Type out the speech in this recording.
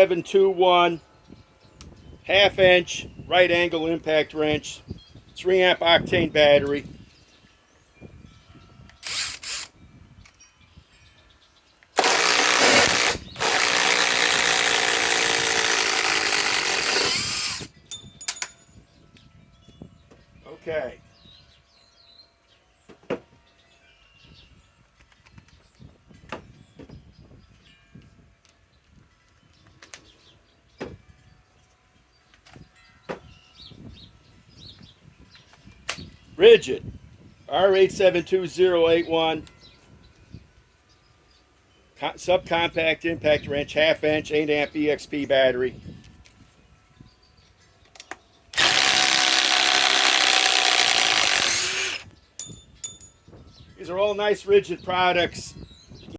R8721 half-inch right angle impact wrench, 3 amp octane battery. Okay. RIDGID R872081 subcompact impact wrench, half-inch, 8 amp EXP battery. These are all nice RIDGID products.